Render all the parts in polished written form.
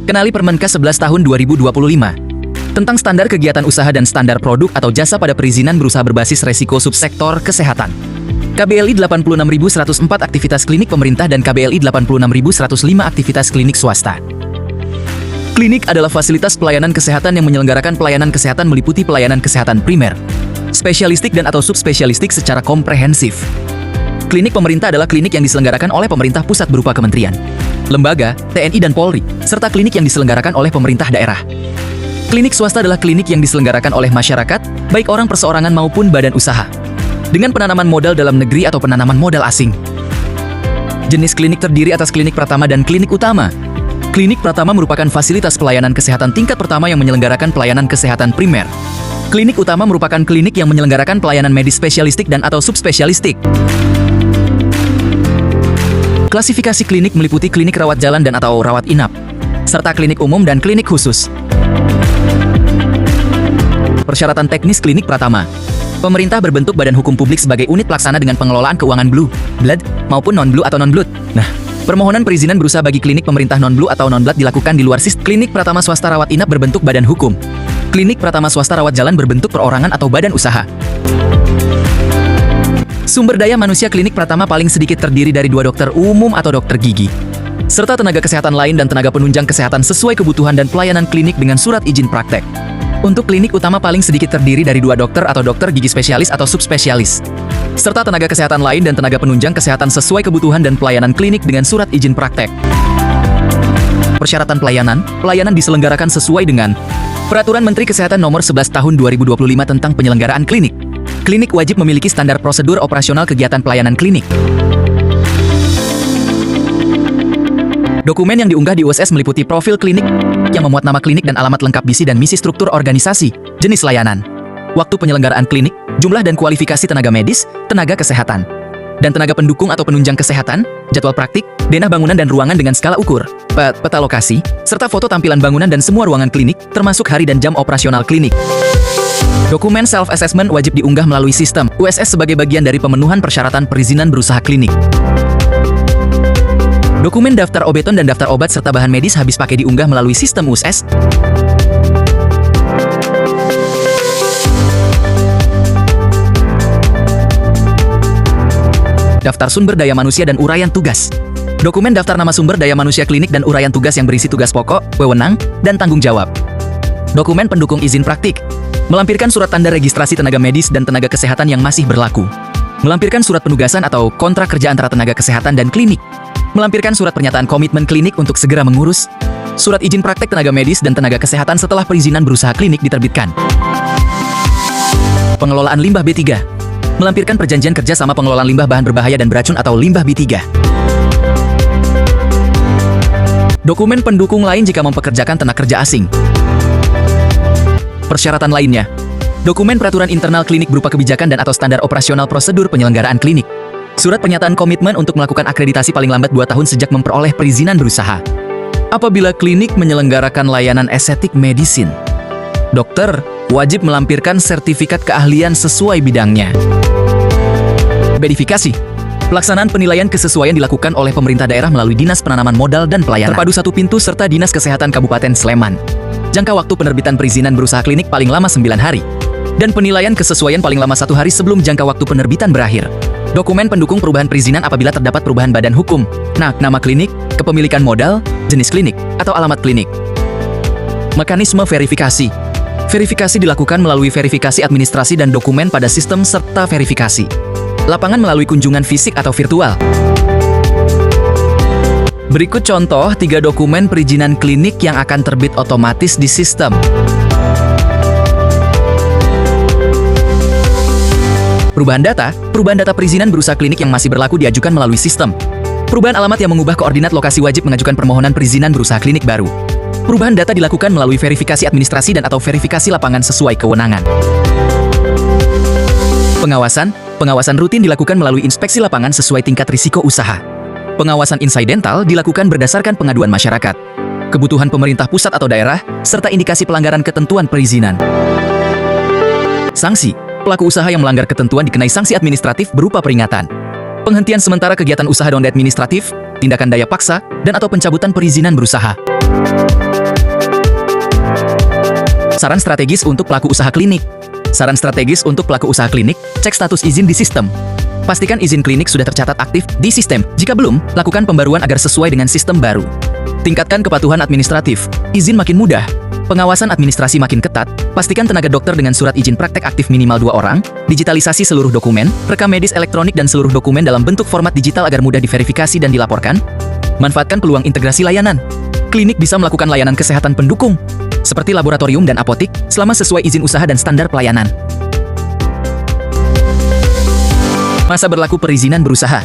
Kenali Permenkes 11 Tahun 2025 tentang standar kegiatan usaha dan standar produk atau jasa pada perizinan berusaha berbasis resiko subsektor kesehatan. KBLI 86.104 aktivitas klinik pemerintah dan KBLI 86.105 aktivitas klinik swasta. Klinik adalah fasilitas pelayanan kesehatan yang menyelenggarakan pelayanan kesehatan meliputi pelayanan kesehatan primer, spesialistik dan atau subspesialistik secara komprehensif. Klinik pemerintah adalah klinik yang diselenggarakan oleh pemerintah pusat berupa kementerian, lembaga, TNI dan Polri, serta klinik yang diselenggarakan oleh pemerintah daerah. Klinik swasta adalah klinik yang diselenggarakan oleh masyarakat, baik orang perseorangan maupun badan usaha, dengan penanaman modal dalam negeri atau penanaman modal asing. Jenis klinik terdiri atas klinik pratama dan klinik utama. Klinik pratama merupakan fasilitas pelayanan kesehatan tingkat pertama yang menyelenggarakan pelayanan kesehatan primer. Klinik utama merupakan klinik yang menyelenggarakan pelayanan medis spesialistik dan atau subspesialistik. Klasifikasi klinik meliputi klinik rawat jalan dan atau rawat inap, serta klinik umum dan klinik khusus. Persyaratan teknis klinik pratama. Pemerintah berbentuk badan hukum publik sebagai unit pelaksana dengan pengelolaan keuangan blue, blood, maupun non-blue atau non-blood. Nah, permohonan perizinan berusaha bagi klinik pemerintah non-blue atau non-blood dilakukan di luar sistem. Klinik pratama swasta rawat inap berbentuk badan hukum. Klinik pratama swasta rawat jalan berbentuk perorangan atau badan usaha. Sumber daya manusia klinik pratama paling sedikit terdiri dari 2 dokter umum atau dokter gigi, serta tenaga kesehatan lain dan tenaga penunjang kesehatan sesuai kebutuhan dan pelayanan klinik dengan surat izin praktek. Untuk klinik utama paling sedikit terdiri dari 2 dokter atau dokter gigi spesialis atau subspesialis, serta tenaga kesehatan lain dan tenaga penunjang kesehatan sesuai kebutuhan dan pelayanan klinik dengan surat izin praktek. Persyaratan pelayanan diselenggarakan sesuai dengan Peraturan Menteri Kesehatan Nomor 11 Tahun 2025 tentang penyelenggaraan klinik. Klinik wajib memiliki standar prosedur operasional kegiatan pelayanan klinik. Dokumen yang diunggah di USS meliputi profil klinik yang memuat nama klinik dan alamat lengkap visi dan misi struktur organisasi, jenis layanan, waktu penyelenggaraan klinik, jumlah dan kualifikasi tenaga medis, tenaga kesehatan, dan tenaga pendukung atau penunjang kesehatan, jadwal praktik, denah bangunan dan ruangan dengan skala ukur, peta lokasi, serta foto tampilan bangunan dan semua ruangan klinik, termasuk hari dan jam operasional klinik. Dokumen self-assessment wajib diunggah melalui sistem USS sebagai bagian dari pemenuhan persyaratan perizinan berusaha klinik. Dokumen daftar obeton dan daftar obat serta bahan medis habis pakai diunggah melalui sistem USS. Daftar sumber daya manusia dan uraian tugas. Dokumen daftar nama sumber daya manusia klinik dan uraian tugas yang berisi tugas pokok, wewenang, dan tanggung jawab. Dokumen pendukung izin praktik. Melampirkan surat tanda registrasi tenaga medis dan tenaga kesehatan yang masih berlaku. Melampirkan surat penugasan atau kontrak kerja antara tenaga kesehatan dan klinik. Melampirkan surat pernyataan komitmen klinik untuk segera mengurus. Surat izin praktek tenaga medis dan tenaga kesehatan setelah perizinan berusaha klinik diterbitkan. Pengelolaan limbah B3. Melampirkan perjanjian kerja sama pengelolaan limbah bahan berbahaya dan beracun atau limbah B3. Dokumen pendukung lain jika mempekerjakan tenaga kerja asing. Persyaratan lainnya. Dokumen peraturan internal klinik berupa kebijakan dan atau standar operasional prosedur penyelenggaraan klinik. Surat pernyataan komitmen untuk melakukan akreditasi paling lambat 2 tahun sejak memperoleh perizinan berusaha. Apabila klinik menyelenggarakan layanan estetik medisin, dokter wajib melampirkan sertifikat keahlian sesuai bidangnya. Verifikasi. Pelaksanaan penilaian kesesuaian dilakukan oleh pemerintah daerah melalui Dinas Penanaman Modal dan Pelayanan Terpadu Satu Pintu serta Dinas Kesehatan Kabupaten Sleman. Jangka waktu penerbitan perizinan berusaha klinik paling lama 9 hari. Dan penilaian kesesuaian paling lama 1 hari sebelum jangka waktu penerbitan berakhir. Dokumen pendukung perubahan perizinan apabila terdapat perubahan badan hukum. Nah, nama klinik, kepemilikan modal, jenis klinik, atau alamat klinik. Mekanisme verifikasi. Verifikasi dilakukan melalui verifikasi administrasi dan dokumen pada sistem serta verifikasi lapangan melalui kunjungan fisik atau virtual. Berikut contoh 3 dokumen perizinan klinik yang akan terbit otomatis di sistem. Perubahan data perizinan berusaha klinik yang masih berlaku diajukan melalui sistem. Perubahan alamat yang mengubah koordinat lokasi wajib mengajukan permohonan perizinan berusaha klinik baru. Perubahan data dilakukan melalui verifikasi administrasi dan atau verifikasi lapangan sesuai kewenangan. Pengawasan rutin dilakukan melalui inspeksi lapangan sesuai tingkat risiko usaha. Pengawasan insidental dilakukan berdasarkan pengaduan masyarakat, kebutuhan pemerintah pusat atau daerah, serta indikasi pelanggaran ketentuan perizinan. Sanksi. Pelaku usaha yang melanggar ketentuan dikenai sanksi administratif berupa peringatan, penghentian sementara kegiatan usaha non-administratif, tindakan daya paksa, dan atau pencabutan perizinan berusaha. Saran strategis untuk pelaku usaha klinik. Saran strategis untuk pelaku usaha klinik, cek status izin di sistem. Pastikan izin klinik sudah tercatat aktif di sistem. Jika belum, lakukan pembaruan agar sesuai dengan sistem baru. Tingkatkan kepatuhan administratif. Izin makin mudah. Pengawasan administrasi makin ketat. Pastikan tenaga dokter dengan surat izin praktek aktif minimal 2 orang. Digitalisasi seluruh dokumen, rekam medis elektronik dan seluruh dokumen dalam bentuk format digital agar mudah diverifikasi dan dilaporkan. Manfaatkan peluang integrasi layanan. Klinik bisa melakukan layanan kesehatan pendukung, seperti laboratorium dan apotik, selama sesuai izin usaha dan standar pelayanan. Masa berlaku perizinan berusaha.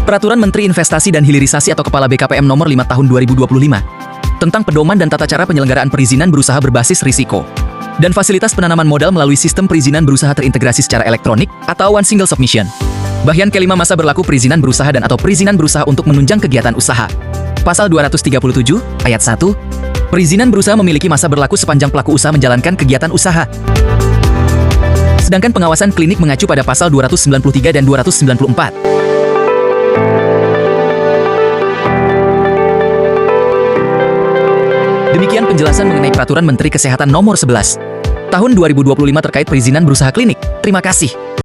Peraturan Menteri Investasi dan Hilirisasi atau Kepala BKPM Nomor 5 Tahun 2025 tentang pedoman dan tata cara penyelenggaraan perizinan berusaha berbasis risiko dan fasilitas penanaman modal melalui sistem perizinan berusaha terintegrasi secara elektronik atau One Single Submission. Bagian kelima masa berlaku perizinan berusaha dan atau perizinan berusaha untuk menunjang kegiatan usaha. Pasal 237, ayat 1, perizinan berusaha memiliki masa berlaku sepanjang pelaku usaha menjalankan kegiatan usaha. Sedangkan pengawasan klinik mengacu pada pasal 293 dan 294. Demikian penjelasan mengenai Peraturan Menteri Kesehatan Nomor 11 Tahun 2025 terkait perizinan berusaha klinik. Terima kasih.